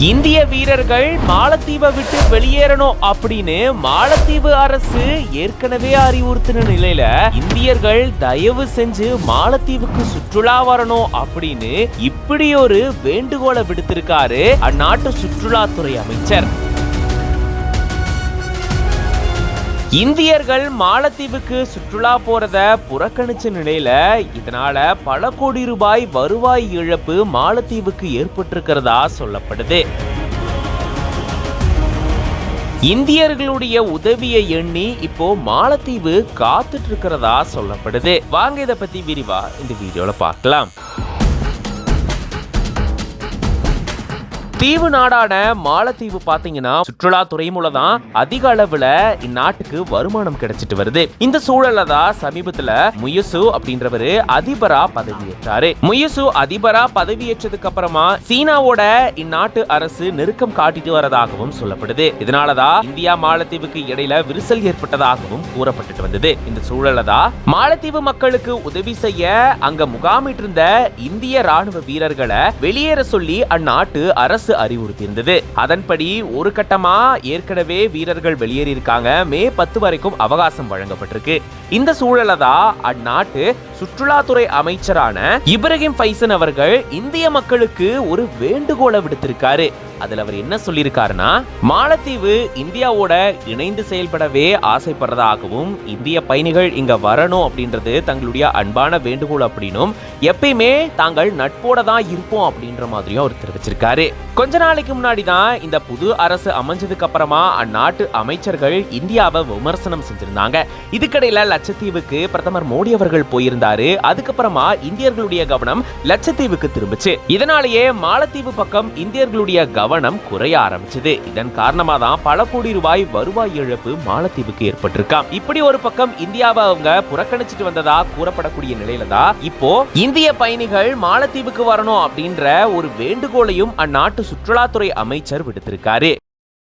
இந்திய வீரர்கள் மாலத்தீவை விட்டு வெளியேறணும் அப்படின்னு மாலத்தீவு அரசு ஏற்கனவே அறிவுறுத்தின நிலையில இந்தியர்கள் தயவு செஞ்சு மாலத்தீவுக்கு சுற்றுலா வரணும் அப்படின்னு இப்படி ஒரு வேண்டுகோளை விடுத்திருக்காரு அந்நாட்டு சுற்றுலாத்துறை அமைச்சர். இந்தியர்கள் மாலத்தீவுக்கு சுற்றுலா போறத புறக்கணிச்ச நிலையில இதனால பல கோடி ரூபாய் வருவாய் இழப்பு மாலத்தீவுக்கு ஏற்பட்டிருக்கிறதா சொல்லப்படுது. இந்தியர்களுடைய உதவியை எண்ணி இப்போ மாலத்தீவு காத்துட்டு இருக்கிறதா சொல்லப்படுது. வாங்க இதை பத்தி விரிவா இந்த வீடியோல பார்க்கலாம். தீவு நாடான மாலத்தீவு பாத்தீங்கன்னா சுற்றுலாத்துறை மூலம் தான் அதிக அளவுல இந்நாட்டுக்கு வருமானம் கிடைச்சிட்டு வருது. இந்த சூழல்ல தான் சமீபத்துல முயசு அப்படின்றவரு அதிபரா பதவியேற்றாரு. முயசு அதிபரா பதவியேற்றதுக்கு அப்புறமா சீனாவோட இந்நாட்டு அரசு நெருக்கம் காட்டிட்டு வரதாகவும் சொல்லப்படுது. இதனாலதான் இந்தியா மாலத்தீவுக்கு இடையில விரிசல் ஏற்பட்டதாகவும் கூறப்பட்டு வந்தது. இந்த சூழல்ல தான் மாலத்தீவு மக்களுக்கு உதவி செய்ய அங்க முகாமிட்டிருந்த இந்திய ராணுவ வீரர்களை வெளியேற சொல்லி அந்நாட்டு அரசு அறிவுறுத்தியிருந்தது. அதன்படி ஒரு கட்டமா ஏற்கனவே வீரர்கள் வெளியேறியிருக்காங்க. மே 10 வரைக்கும் அவகாசம் வழங்கப்பட்டிருக்கு. இந்த சூழல்ல தான் அந்நாட்டு சுற்றுலாத்துறை அமைச்சரான இப்ராஹிம் ஃபைசல் அவர்கள் இந்திய மக்களுக்கு ஒரு வேண்டுகோளை விடுத்திருக்காரு. அதுல அவர் என்ன சொல்லியிருக்காருன்னா, மாலத்தீவு இந்தியாவோட இணைந்து செயல்படவே ஆசைப்படுறதாகவும் இந்திய பயணிகள் இங்க வரணும் அப்படின்றது தங்களுடைய அன்பான வேண்டுகோள் அப்படின்னும் எப்பயுமே தாங்கள் நட்போட தான் இருப்போம் அப்படின்ற மாதிரியும் அவர் தெரிவிச்சிருக்காரு. கொஞ்ச நாளைக்கு முன்னாடி தான் இந்த புது அரசு அமைஞ்சதுக்கு அப்புறமா அந்நாட்டு அமைச்சர்கள் இந்தியாவை விமர்சனம் செஞ்சிருந்தாங்க. இதுக்கடையில லட்சத்தீவுக்கு பிரதமர் மோடி அவர்கள் போயிருந்தாரு. அதுக்கப்புறமா இந்தியர்களுடைய கவனம் லட்சத்தீவுக்கு திரும்பிச்சு. இதனாலேயே மாலத்தீவு பக்கம் இந்தியர்களுடைய கவனம் குறைய ஆரம்பிச்சது. இதன் காரணமா தான் பல கோடி ரூபாய் வருவாய் இழப்பு மாலத்தீவுக்கு ஏற்பட்டிருக்காம். இப்படி ஒரு பக்கம் இந்தியாவை அவங்க புறக்கணிச்சிட்டு வந்ததா கூறப்படக்கூடிய நிலையில தான் இப்போ இந்திய பயணிகள் மாலத்தீவுக்கு வரணும் அப்படின்ற ஒரு வேண்டுகோளையும் அந்நாட்டு சுற்றுலாத்துறை அமைச்சர் விடுத்திருக்காரு.